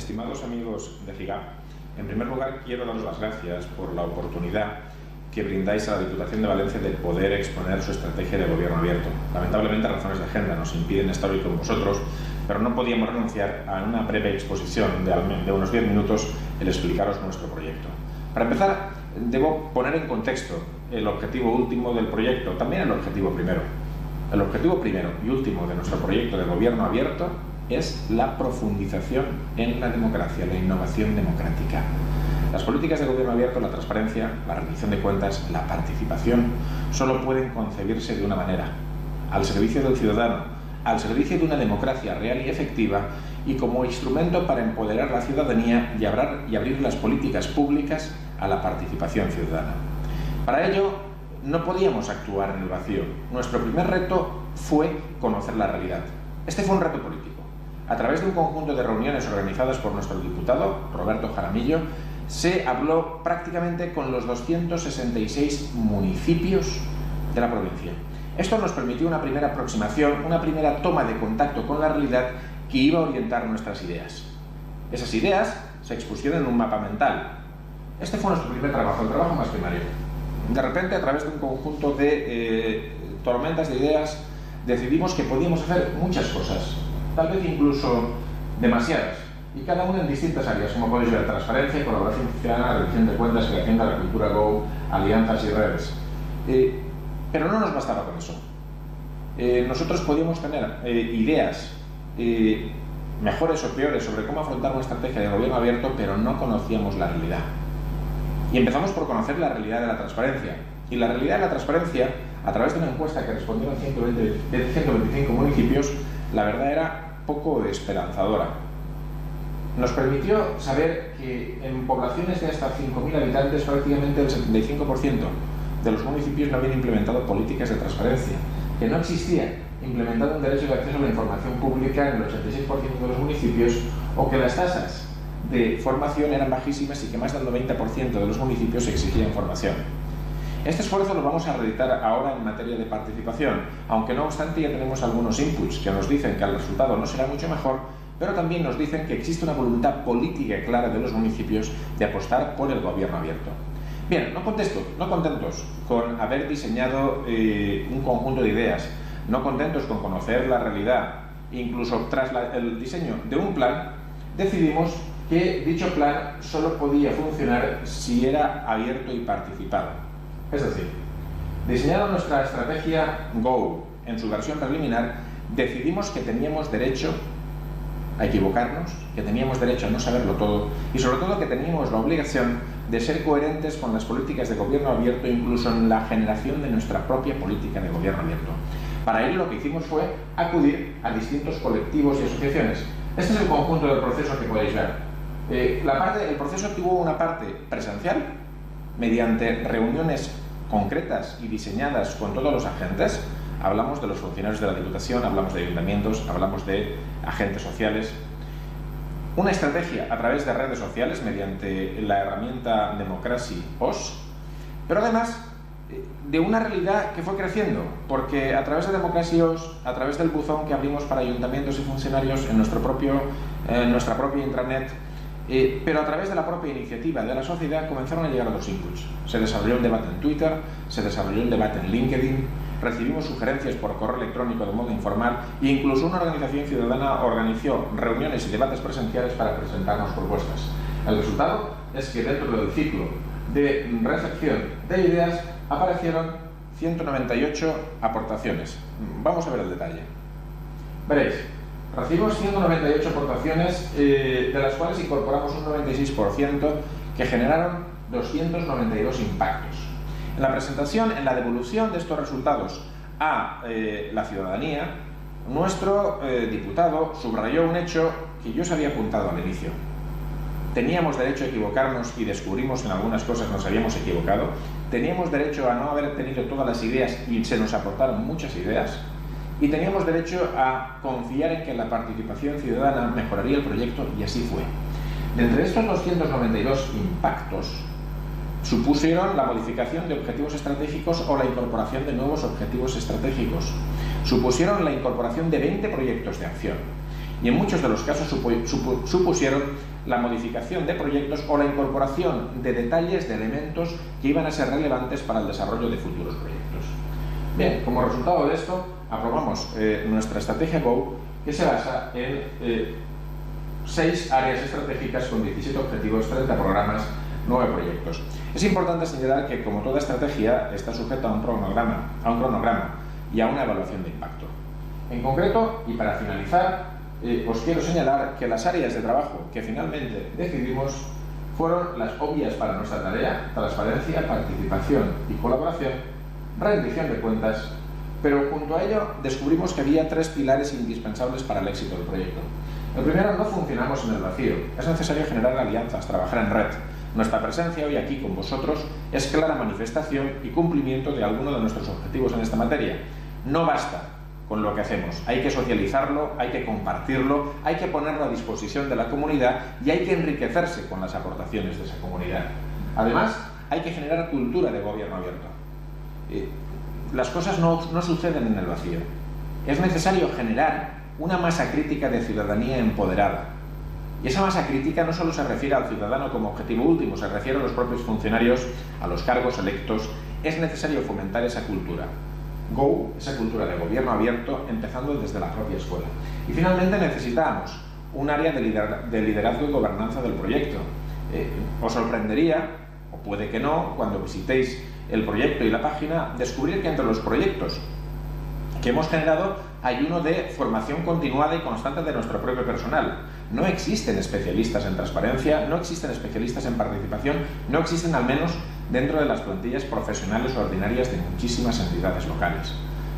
estimados amigos de GIGAP, en primer lugar quiero daros las gracias por la oportunidad que brindáis a la Diputación de Valencia de poder exponer su estrategia de gobierno abierto. Lamentablemente, razones de agenda nos impiden estar hoy con vosotros, pero no podíamos renunciar a una breve exposición de unos 10 minutos el explicaros nuestro proyecto. Para empezar, debo poner en contexto el objetivo último del proyecto, también el objetivo primero. El objetivo primero y último de nuestro proyecto de gobierno abierto es la profundización en la democracia, la innovación democrática. Las políticas de gobierno abierto, la transparencia, la rendición de cuentas, la participación, solo pueden concebirse de una manera: al servicio del ciudadano, al servicio de una democracia real y efectiva, y como instrumento para empoderar la ciudadanía y abrir las políticas públicas a la participación ciudadana. Para ello, no podíamos actuar en el vacío. Nuestro primer reto fue conocer la realidad. Este fue un reto político. A través de un conjunto de reuniones organizadas por nuestro diputado, Roberto Jaramillo, se habló prácticamente con los 266 municipios de la provincia. Esto nos permitió una primera aproximación, una primera toma de contacto con la realidad que iba a orientar nuestras ideas. Esas ideas se expusieron en un mapa mental. Este fue nuestro primer trabajo, el trabajo más primario. De repente, a través de un conjunto de tormentas de ideas, decidimos que podíamos hacer muchas cosas, tal vez incluso demasiadas, y cada una en distintas áreas, como podéis ver: transparencia, colaboración ciudadana, rendición de cuentas, creación de la cultura Go, alianzas y redes. Pero no nos bastaba con eso. Nosotros podíamos tener ideas mejores o peores sobre cómo afrontar una estrategia de gobierno abierto, pero no conocíamos la realidad. Y empezamos por conocer la realidad de la transparencia. Y la realidad de la transparencia, a través de una encuesta que respondieron 125 municipios, la verdad era poco esperanzadora. Nos permitió saber que en poblaciones de hasta 5.000 habitantes, prácticamente el 75% de los municipios no habían implementado políticas de transparencia, que no existía implementado un derecho de acceso a la información pública en el 86% de los municipios, o que las tasas de formación eran bajísimas y que más del 90% de los municipios exigían formación. Este esfuerzo lo vamos a reeditar ahora en materia de participación, aunque no obstante ya tenemos algunos inputs que nos dicen que el resultado no será mucho mejor, pero también nos dicen que existe una voluntad política clara de los municipios de apostar por el gobierno abierto. Bien, no contentos con haber diseñado un conjunto de ideas, no contentos con conocer la realidad, incluso tras el diseño de un plan, decidimos que dicho plan solo podía funcionar si era abierto y participado. Es decir, diseñando nuestra estrategia Go en su versión preliminar, decidimos que teníamos derecho a equivocarnos, que teníamos derecho a no saberlo todo, y sobre todo que teníamos la obligación de ser coherentes con las políticas de gobierno abierto, incluso en la generación de nuestra propia política de gobierno abierto. Para ello lo que hicimos fue acudir a distintos colectivos y asociaciones. Este es el conjunto del proceso que podéis ver. El proceso tuvo una parte presencial, mediante reuniones concretas y diseñadas con todos los agentes. Hablamos de los funcionarios de la Diputación, hablamos de ayuntamientos, hablamos de agentes sociales. Una estrategia a través de redes sociales mediante la herramienta Democracy OS, pero además de una realidad que fue creciendo, porque a través de Democracy OS, a través del buzón que abrimos para ayuntamientos y funcionarios en nuestra propia intranet, pero a través de la propia iniciativa de la sociedad, comenzaron a llegar otros inputs. Se desarrolló un debate en Twitter, se desarrolló un debate en LinkedIn, recibimos sugerencias por correo electrónico de modo informal, e incluso una organización ciudadana organizó reuniones y debates presenciales para presentarnos propuestas. El resultado es que dentro del ciclo de recepción de ideas aparecieron 198 aportaciones. Vamos a ver el detalle. Veréis, recibimos 198 aportaciones, de las cuales incorporamos un 96% que generaron 292 impactos. En la presentación, en la devolución de estos resultados a la ciudadanía, nuestro diputado subrayó un hecho que yo os había apuntado al inicio. Teníamos derecho a equivocarnos y descubrimos en algunas cosas nos habíamos equivocado. Teníamos derecho a no haber tenido todas las ideas y se nos aportaron muchas ideas. Y teníamos derecho a confiar en que la participación ciudadana mejoraría el proyecto, y así fue. De entre estos 292 impactos, supusieron la modificación de objetivos estratégicos o la incorporación de nuevos objetivos estratégicos. Supusieron la incorporación de 20 proyectos de acción. y en muchos de los casos supusieron la modificación de proyectos o la incorporación de detalles, de elementos que iban a ser relevantes para el desarrollo de futuros proyectos. Bien, como resultado de esto, aprobamos nuestra estrategia Go, que se basa en 6 áreas estratégicas con 17 objetivos, 30 programas, 9 proyectos. Es importante señalar que, como toda estrategia, está sujeta a un cronograma y a una evaluación de impacto. En concreto, y para finalizar, os quiero señalar que las áreas de trabajo que finalmente decidimos fueron las obvias para nuestra tarea: transparencia, participación y colaboración, rendición de cuentas, pero junto a ello descubrimos que había 3 pilares indispensables para el éxito del proyecto. El primero: no funcionamos en el vacío, es necesario generar alianzas, trabajar en red. Nuestra presencia hoy aquí con vosotros es clara manifestación y cumplimiento de alguno de nuestros objetivos en esta materia. No basta con lo que hacemos, hay que socializarlo, hay que compartirlo, hay que ponerlo a disposición de la comunidad y hay que enriquecerse con las aportaciones de esa comunidad. Además, hay que generar cultura de gobierno abierto. Las cosas no suceden en el vacío. Es necesario generar una masa crítica de ciudadanía empoderada. Y esa masa crítica no solo se refiere al ciudadano como objetivo último, se refiere a los propios funcionarios, a los cargos electos. Es necesario fomentar esa cultura. Go, esa cultura de gobierno abierto, empezando desde la propia escuela. Y finalmente necesitamos un área de liderazgo y gobernanza del proyecto. Os sorprendería, o puede que no, cuando visitéis el proyecto y la página, descubrir que entre los proyectos que hemos generado hay uno de formación continuada y constante de nuestro propio personal. No existen especialistas en transparencia, no existen especialistas en participación, no existen al menos dentro de las plantillas profesionales ordinarias de muchísimas entidades locales.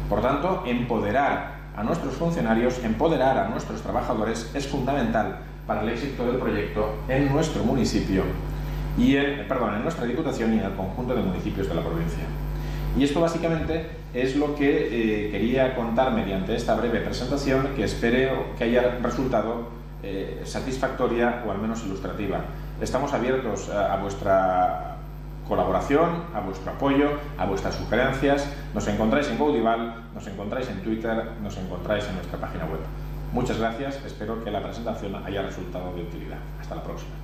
Por tanto, empoderar a nuestros funcionarios, empoderar a nuestros trabajadores es fundamental para el éxito del proyecto en nuestro municipio y en nuestra Diputación y en el conjunto de municipios de la provincia. Y esto básicamente es lo que quería contar mediante esta breve presentación, que espero que haya resultado satisfactoria o al menos ilustrativa. Estamos abiertos a vuestra colaboración, a vuestro apoyo, a vuestras sugerencias. Nos encontráis en Gaudival, nos encontráis en Twitter, nos encontráis en nuestra página web. Muchas gracias, espero que la presentación haya resultado de utilidad. Hasta la próxima.